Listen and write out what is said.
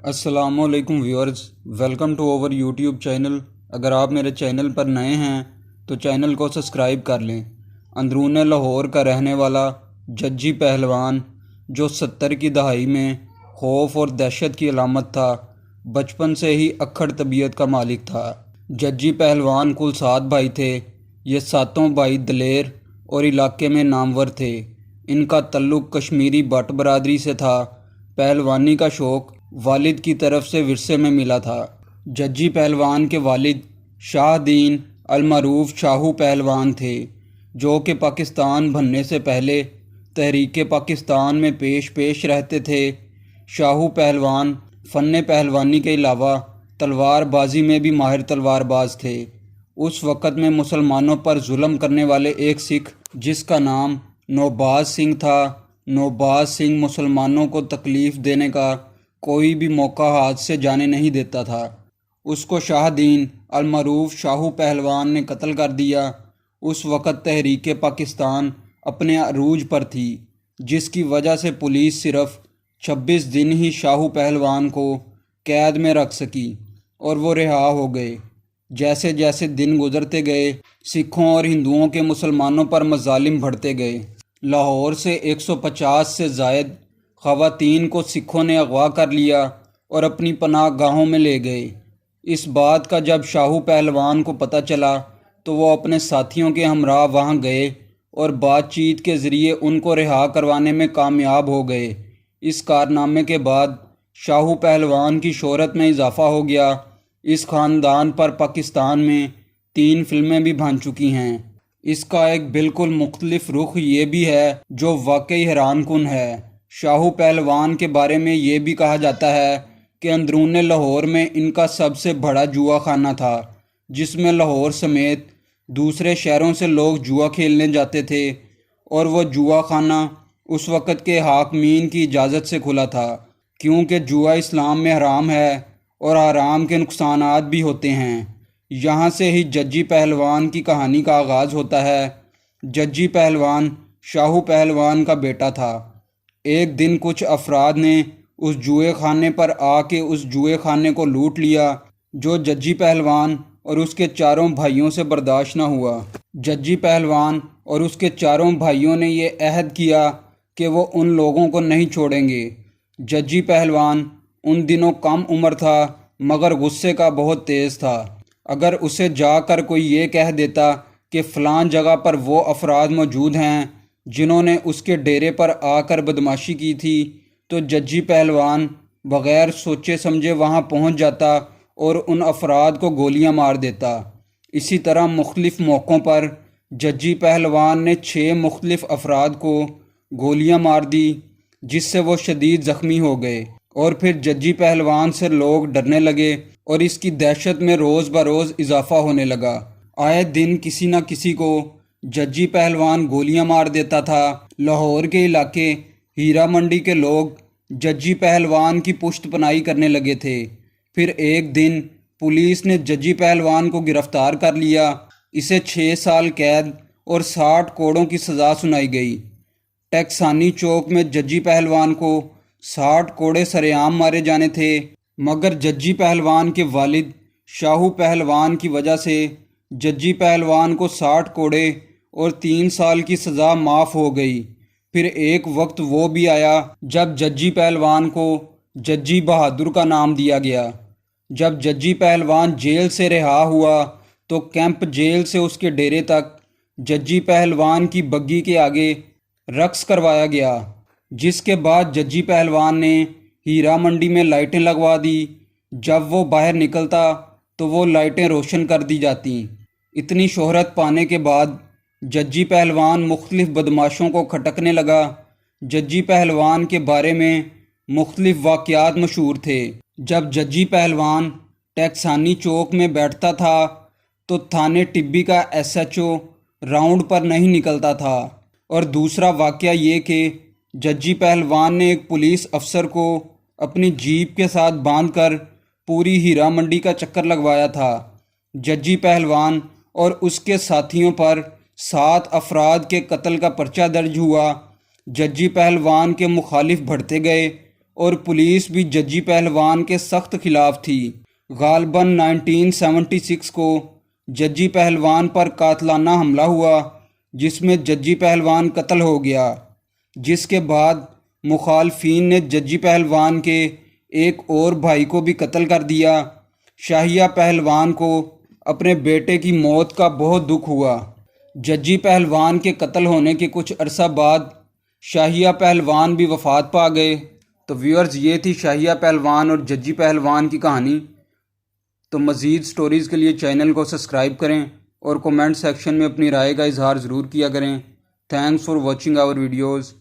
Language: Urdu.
السلام علیکم viewers, welcome to our YouTube channel. اگر آپ میرے چینل پر نئے ہیں تو چینل کو سبسکرائب کر لیں۔ اندرون لاہور کا رہنے والا ججی پہلوان، جو 70 کی دہائی میں خوف اور دہشت کی علامت تھا، بچپن سے ہی اکھڑ طبیعت کا مالک تھا۔ ججی پہلوان کل 7 بھائی تھے۔ یہ 7 بھائی دلیر اور علاقے میں نامور تھے۔ ان کا تعلق کشمیری بٹ برادری سے تھا۔ پہلوانی کا شوق والد کی طرف سے ورثے میں ملا تھا۔ ججی پہلوان کے والد شاہ دین المعروف شاہو پہلوان تھے، جو کہ پاکستان بننے سے پہلے تحریک پاکستان میں پیش رہتے تھے۔ شاہو پہلوان فن پہلوانی کے علاوہ تلوار بازی میں بھی ماہر تلوار باز تھے۔ اس وقت میں مسلمانوں پر ظلم کرنے والے ایک سکھ، جس کا نام نوباز سنگھ تھا، نوباز سنگھ مسلمانوں کو تکلیف دینے کا کوئی بھی موقع ہاتھ سے جانے نہیں دیتا تھا۔ اس کو شاہ دین المعروف شاہو پہلوان نے قتل کر دیا۔ اس وقت تحریک پاکستان اپنے عروج پر تھی، جس کی وجہ سے پولیس صرف 26 دن ہی شاہو پہلوان کو قید میں رکھ سکی اور وہ رہا ہو گئے۔ جیسے جیسے دن گزرتے گئے، سکھوں اور ہندوؤں کے مسلمانوں پر مظالم بڑھتے گئے۔ لاہور سے 150 سے زائد خواتین کو سکھوں نے اغوا کر لیا اور اپنی پناہ گاہوں میں لے گئے۔ اس بات کا جب شاہو پہلوان کو پتہ چلا تو وہ اپنے ساتھیوں کے ہمراہ وہاں گئے اور بات چیت کے ذریعے ان کو رہا کروانے میں کامیاب ہو گئے۔ اس کارنامے کے بعد شاہو پہلوان کی شہرت میں اضافہ ہو گیا۔ اس خاندان پر پاکستان میں 3 فلمیں بھی بن چکی ہیں۔ اس کا ایک بالکل مختلف رخ یہ بھی ہے جو واقعی حیران کن ہے۔ شاہو پہلوان کے بارے میں یہ بھی کہا جاتا ہے کہ اندرون لاہور میں ان کا سب سے بڑا جوا خانہ تھا، جس میں لاہور سمیت دوسرے شہروں سے لوگ جوا کھیلنے جاتے تھے، اور وہ جوا خانہ اس وقت کے حاکمین کی اجازت سے کھلا تھا، کیونکہ جوا اسلام میں حرام ہے اور حرام کے نقصانات بھی ہوتے ہیں۔ یہاں سے ہی ججی پہلوان کی کہانی کا آغاز ہوتا ہے۔ ججی پہلوان شاہو پہلوان کا بیٹا تھا۔ ایک دن کچھ افراد نے اس جوئے خانے پر آ کے اس جوئے خانے کو لوٹ لیا، جو ججی پہلوان اور اس کے 4 بھائیوں سے برداشت نہ ہوا۔ ججی پہلوان اور اس کے 4 بھائیوں نے یہ عہد کیا کہ وہ ان لوگوں کو نہیں چھوڑیں گے۔ ججی پہلوان ان دنوں کم عمر تھا، مگر غصے کا بہت تیز تھا۔ اگر اسے جا کر کوئی یہ کہہ دیتا کہ فلاں جگہ پر وہ افراد موجود ہیں جنہوں نے اس کے ڈیرے پر آ کر بدماشی کی تھی، تو ججی پہلوان بغیر سوچے سمجھے وہاں پہنچ جاتا اور ان افراد کو گولیاں مار دیتا۔ اسی طرح مختلف موقعوں پر ججی پہلوان نے 6 مختلف افراد کو گولیاں مار دی، جس سے وہ شدید زخمی ہو گئے، اور پھر ججی پہلوان سے لوگ ڈرنے لگے اور اس کی دہشت میں روز بروز اضافہ ہونے لگا۔ آئے دن کسی نہ کسی کو ججی پہلوان گولیاں مار دیتا تھا۔ لاہور کے علاقے ہیرا منڈی کے لوگ ججی پہلوان کی پشت پناہی کرنے لگے تھے۔ پھر ایک دن پولیس نے ججی پہلوان کو گرفتار کر لیا۔ اسے 6 سال قید اور 60 کوڑوں کی سزا سنائی گئی۔ ٹیکسانی چوک میں ججی پہلوان کو 60 کوڑے سرعام مارے جانے تھے، مگر ججی پہلوان کے والد شاہو پہلوان کی وجہ سے ججی پہلوان کو 60 کوڑے اور 3 سال کی سزا معاف ہو گئی۔ پھر ایک وقت وہ بھی آیا جب ججی پہلوان کو ججی بہادر کا نام دیا گیا۔ جب ججی پہلوان جیل سے رہا ہوا تو کیمپ جیل سے اس کے ڈیرے تک ججی پہلوان کی بگی کے آگے رقص کروایا گیا، جس کے بعد ججی پہلوان نے ہیرا منڈی میں لائٹیں لگوا دی۔ جب وہ باہر نکلتا تو وہ لائٹیں روشن کر دی جاتی۔ اتنی شہرت پانے کے بعد ججی پہلوان مختلف بدماشوں کو کھٹکنے لگا۔ ججی پہلوان کے بارے میں مختلف واقعات مشہور تھے۔ جب ججی پہلوان ٹیکسانی چوک میں بیٹھتا تھا تو تھانے ٹبی کا SHO راؤنڈ پر نہیں نکلتا تھا، اور دوسرا واقعہ یہ کہ ججی پہلوان نے ایک پولیس افسر کو اپنی جیپ کے ساتھ باندھ کر پوری ہیرا منڈی کا چکر لگوایا تھا۔ ججی پہلوان اور اس کے ساتھیوں پر 7 افراد کے قتل کا پرچہ درج ہوا۔ ججی پہلوان کے مخالف بڑھتے گئے اور پولیس بھی ججی پہلوان کے سخت خلاف تھی۔ غالباً 1976 کو ججی پہلوان پر قاتلانہ حملہ ہوا جس میں ججی پہلوان قتل ہو گیا، جس کے بعد مخالفین نے ججی پہلوان کے ایک اور بھائی کو بھی قتل کر دیا۔ شاہیہ پہلوان کو اپنے بیٹے کی موت کا بہت دکھ ہوا۔ ججی پہلوان کے قتل ہونے کے کچھ عرصہ بعد شاہیہ پہلوان بھی وفات پا گئے۔ تو ویورز، یہ تھی شاہیہ پہلوان اور ججی پہلوان کی کہانی۔ تو مزید سٹوریز کے لیے چینل کو سبسکرائب کریں اور کومنٹ سیکشن میں اپنی رائے کا اظہار ضرور کیا کریں۔ Thanks for watching our videos.